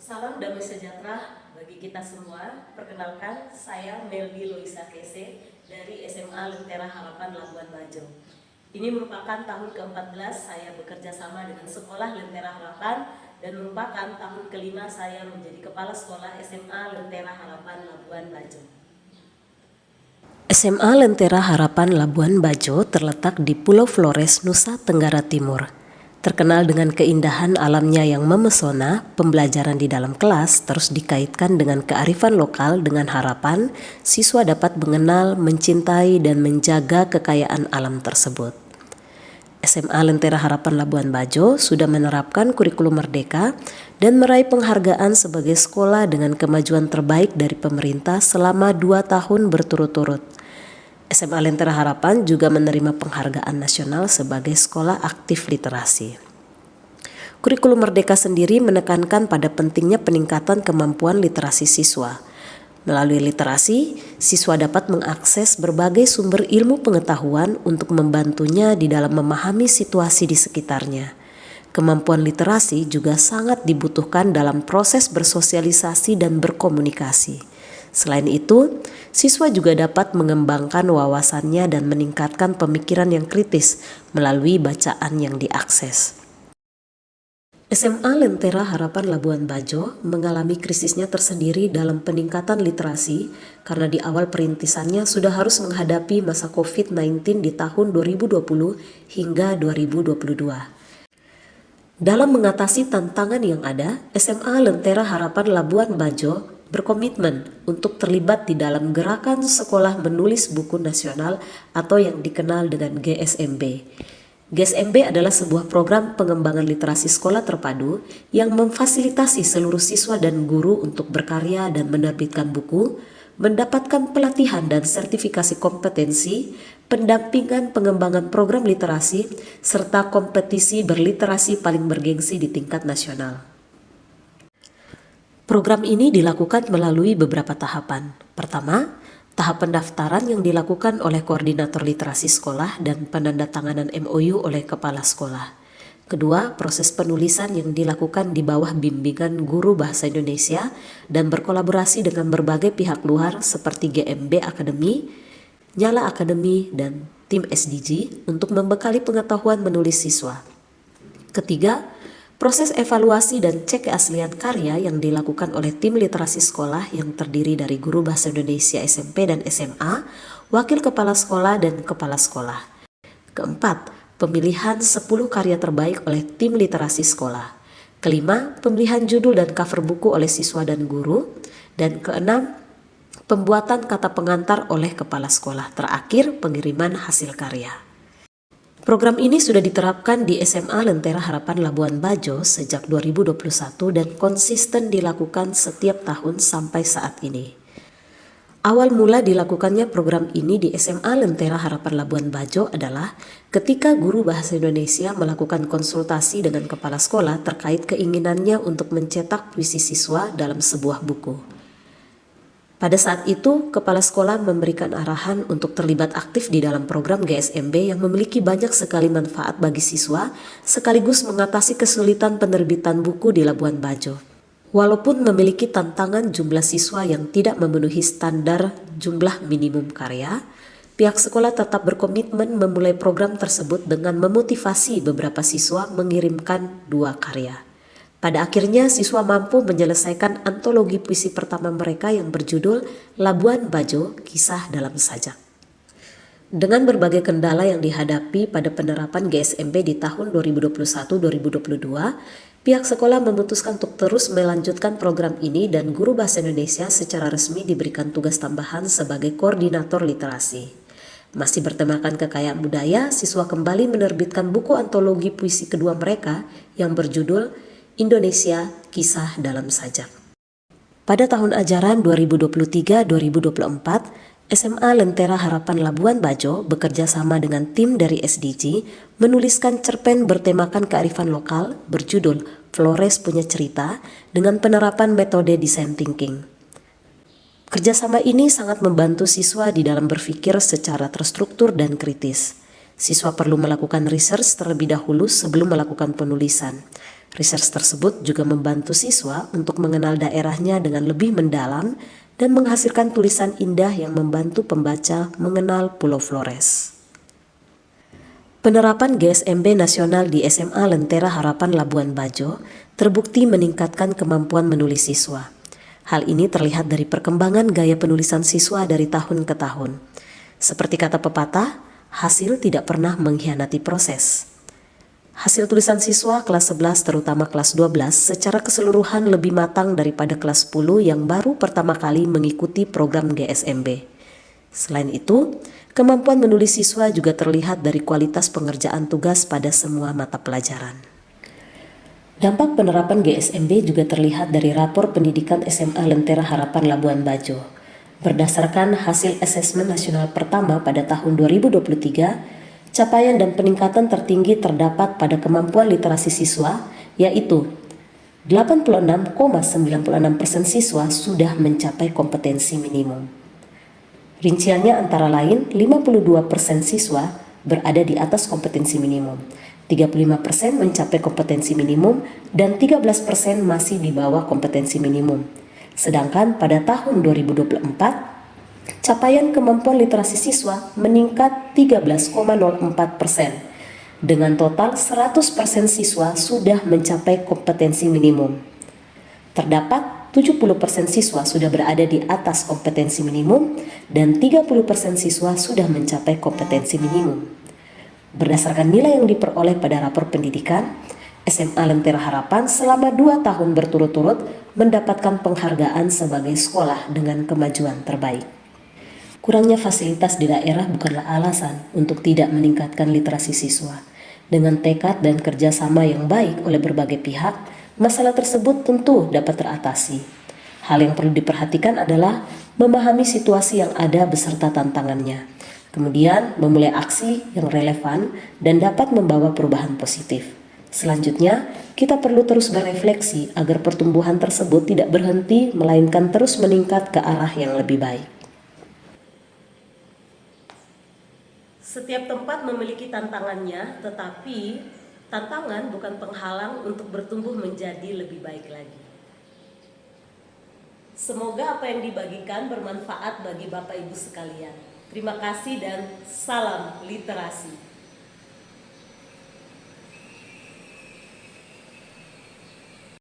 Salam damai sejahtera bagi kita semua. Perkenalkan, saya Meldi Loisa Kese dari SMA Lentera Harapan Labuan Bajo. Ini merupakan tahun ke-14 saya bekerja sama dengan Sekolah Lentera Harapan dan merupakan tahun kelima saya menjadi Kepala Sekolah SMA Lentera Harapan Labuan Bajo. SMA Lentera Harapan Labuan Bajo terletak di Pulau Flores, Nusa Tenggara Timur. Terkenal dengan keindahan alamnya yang memesona, pembelajaran di dalam kelas terus dikaitkan dengan kearifan lokal dengan harapan siswa dapat mengenal, mencintai, dan menjaga kekayaan alam tersebut. SMA Lentera Harapan Labuan Bajo sudah menerapkan kurikulum merdeka dan meraih penghargaan sebagai sekolah dengan kemajuan terbaik dari pemerintah selama 2 tahun berturut-turut. SMA Lentera Harapan juga menerima penghargaan nasional sebagai sekolah aktif literasi. Kurikulum Merdeka sendiri menekankan pada pentingnya peningkatan kemampuan literasi siswa. Melalui literasi, siswa dapat mengakses berbagai sumber ilmu pengetahuan untuk membantunya di dalam memahami situasi di sekitarnya. Kemampuan literasi juga sangat dibutuhkan dalam proses bersosialisasi dan berkomunikasi. Selain itu, siswa juga dapat mengembangkan wawasannya dan meningkatkan pemikiran yang kritis melalui bacaan yang diakses. SMA Lentera Harapan Labuan Bajo mengalami krisisnya tersendiri dalam peningkatan literasi karena di awal perintisannya sudah harus menghadapi masa COVID-19 di tahun 2020 hingga 2022. Dalam mengatasi tantangan yang ada, SMA Lentera Harapan Labuan Bajo berkomitmen untuk terlibat di dalam gerakan Sekolah Menulis Buku Nasional atau yang dikenal dengan GSMB. GSMB adalah sebuah program pengembangan literasi sekolah terpadu yang memfasilitasi seluruh siswa dan guru untuk berkarya dan menerbitkan buku, mendapatkan pelatihan dan sertifikasi kompetensi, pendampingan pengembangan program literasi, serta kompetisi berliterasi paling bergengsi di tingkat nasional. Program ini dilakukan melalui beberapa tahapan. Pertama, tahap pendaftaran yang dilakukan oleh koordinator literasi sekolah dan penandatanganan MOU oleh kepala sekolah. Kedua, proses penulisan yang dilakukan di bawah bimbingan guru bahasa Indonesia dan berkolaborasi dengan berbagai pihak luar seperti GMB Academy, Nyala Academy, dan tim SDG untuk membekali pengetahuan menulis siswa. Ketiga, proses evaluasi dan cek keaslian karya yang dilakukan oleh tim literasi sekolah yang terdiri dari guru bahasa Indonesia SMP dan SMA, wakil kepala sekolah, dan kepala sekolah. Keempat, pemilihan 10 karya terbaik oleh tim literasi sekolah. Kelima, pemilihan judul dan cover buku oleh siswa dan guru. Dan keenam, pembuatan kata pengantar oleh kepala sekolah. Terakhir, pengiriman hasil karya. Program ini sudah diterapkan di SMA Lentera Harapan Labuan Bajo sejak 2021 dan konsisten dilakukan setiap tahun sampai saat ini. Awal mula dilakukannya program ini di SMA Lentera Harapan Labuan Bajo adalah ketika guru bahasa Indonesia melakukan konsultasi dengan kepala sekolah terkait keinginannya untuk mencetak puisi siswa dalam sebuah buku. Pada saat itu, kepala sekolah memberikan arahan untuk terlibat aktif di dalam program GSMB yang memiliki banyak sekali manfaat bagi siswa, sekaligus mengatasi kesulitan penerbitan buku di Labuan Bajo. Walaupun memiliki tantangan jumlah siswa yang tidak memenuhi standar jumlah minimum karya, pihak sekolah tetap berkomitmen memulai program tersebut dengan memotivasi beberapa siswa mengirimkan 2 karya. Pada akhirnya siswa mampu menyelesaikan antologi puisi pertama mereka yang berjudul Labuan Bajo, Kisah Dalam Sajak. Dengan berbagai kendala yang dihadapi pada penerapan GSMB di tahun 2021-2022, pihak sekolah memutuskan untuk terus melanjutkan program ini dan guru bahasa Indonesia secara resmi diberikan tugas tambahan sebagai koordinator literasi. Masih bertemakan kekayaan budaya, siswa kembali menerbitkan buku antologi puisi kedua mereka yang berjudul Indonesia, Kisah Dalam Sajak. Pada tahun ajaran 2023-2024, SMA Lentera Harapan Labuan Bajo bekerja sama dengan tim dari SDG menuliskan cerpen bertemakan kearifan lokal berjudul Flores Punya Cerita dengan penerapan metode design thinking. Kerjasama ini sangat membantu siswa di dalam berpikir secara terstruktur dan kritis. Siswa perlu melakukan research terlebih dahulu sebelum melakukan penulisan. Research tersebut juga membantu siswa untuk mengenal daerahnya dengan lebih mendalam dan menghasilkan tulisan indah yang membantu pembaca mengenal Pulau Flores. Penerapan GSMB nasional di SMA Lentera Harapan Labuan Bajo terbukti meningkatkan kemampuan menulis siswa. Hal ini terlihat dari perkembangan gaya penulisan siswa dari tahun ke tahun. Seperti kata pepatah, hasil tidak pernah mengkhianati proses. Hasil tulisan siswa kelas 11 terutama kelas 12 secara keseluruhan lebih matang daripada kelas 10 yang baru pertama kali mengikuti program GSMB. Selain itu, kemampuan menulis siswa juga terlihat dari kualitas pengerjaan tugas pada semua mata pelajaran. Dampak penerapan GSMB juga terlihat dari rapor pendidikan SMA Lentera Harapan Labuan Bajo. Berdasarkan hasil asesmen nasional pertama pada tahun 2023, capaian dan peningkatan tertinggi terdapat pada kemampuan literasi siswa, yaitu 86,96% siswa sudah mencapai kompetensi minimum. Rinciannya antara lain 52% siswa berada di atas kompetensi minimum, 35% mencapai kompetensi minimum, dan 13% masih di bawah kompetensi minimum. Sedangkan pada tahun 2024, capaian kemampuan literasi siswa meningkat 13,04%. Dengan total 100% siswa sudah mencapai kompetensi minimum. Terdapat 70% siswa sudah berada di atas kompetensi minimum dan 30% siswa sudah mencapai kompetensi minimum. Berdasarkan nilai yang diperoleh pada rapor pendidikan, SMA Lentera Harapan selama 2 tahun berturut-turut mendapatkan penghargaan sebagai sekolah dengan kemajuan terbaik. Kurangnya fasilitas di daerah bukanlah alasan untuk tidak meningkatkan literasi siswa. Dengan tekad dan kerjasama yang baik oleh berbagai pihak, masalah tersebut tentu dapat teratasi. Hal yang perlu diperhatikan adalah memahami situasi yang ada beserta tantangannya. Kemudian memulai aksi yang relevan dan dapat membawa perubahan positif. Selanjutnya, kita perlu terus berefleksi agar pertumbuhan tersebut tidak berhenti melainkan terus meningkat ke arah yang lebih baik. Setiap tempat memiliki tantangannya, tetapi tantangan bukan penghalang untuk bertumbuh menjadi lebih baik lagi. Semoga apa yang dibagikan bermanfaat bagi Bapak Ibu sekalian. Terima kasih dan salam literasi.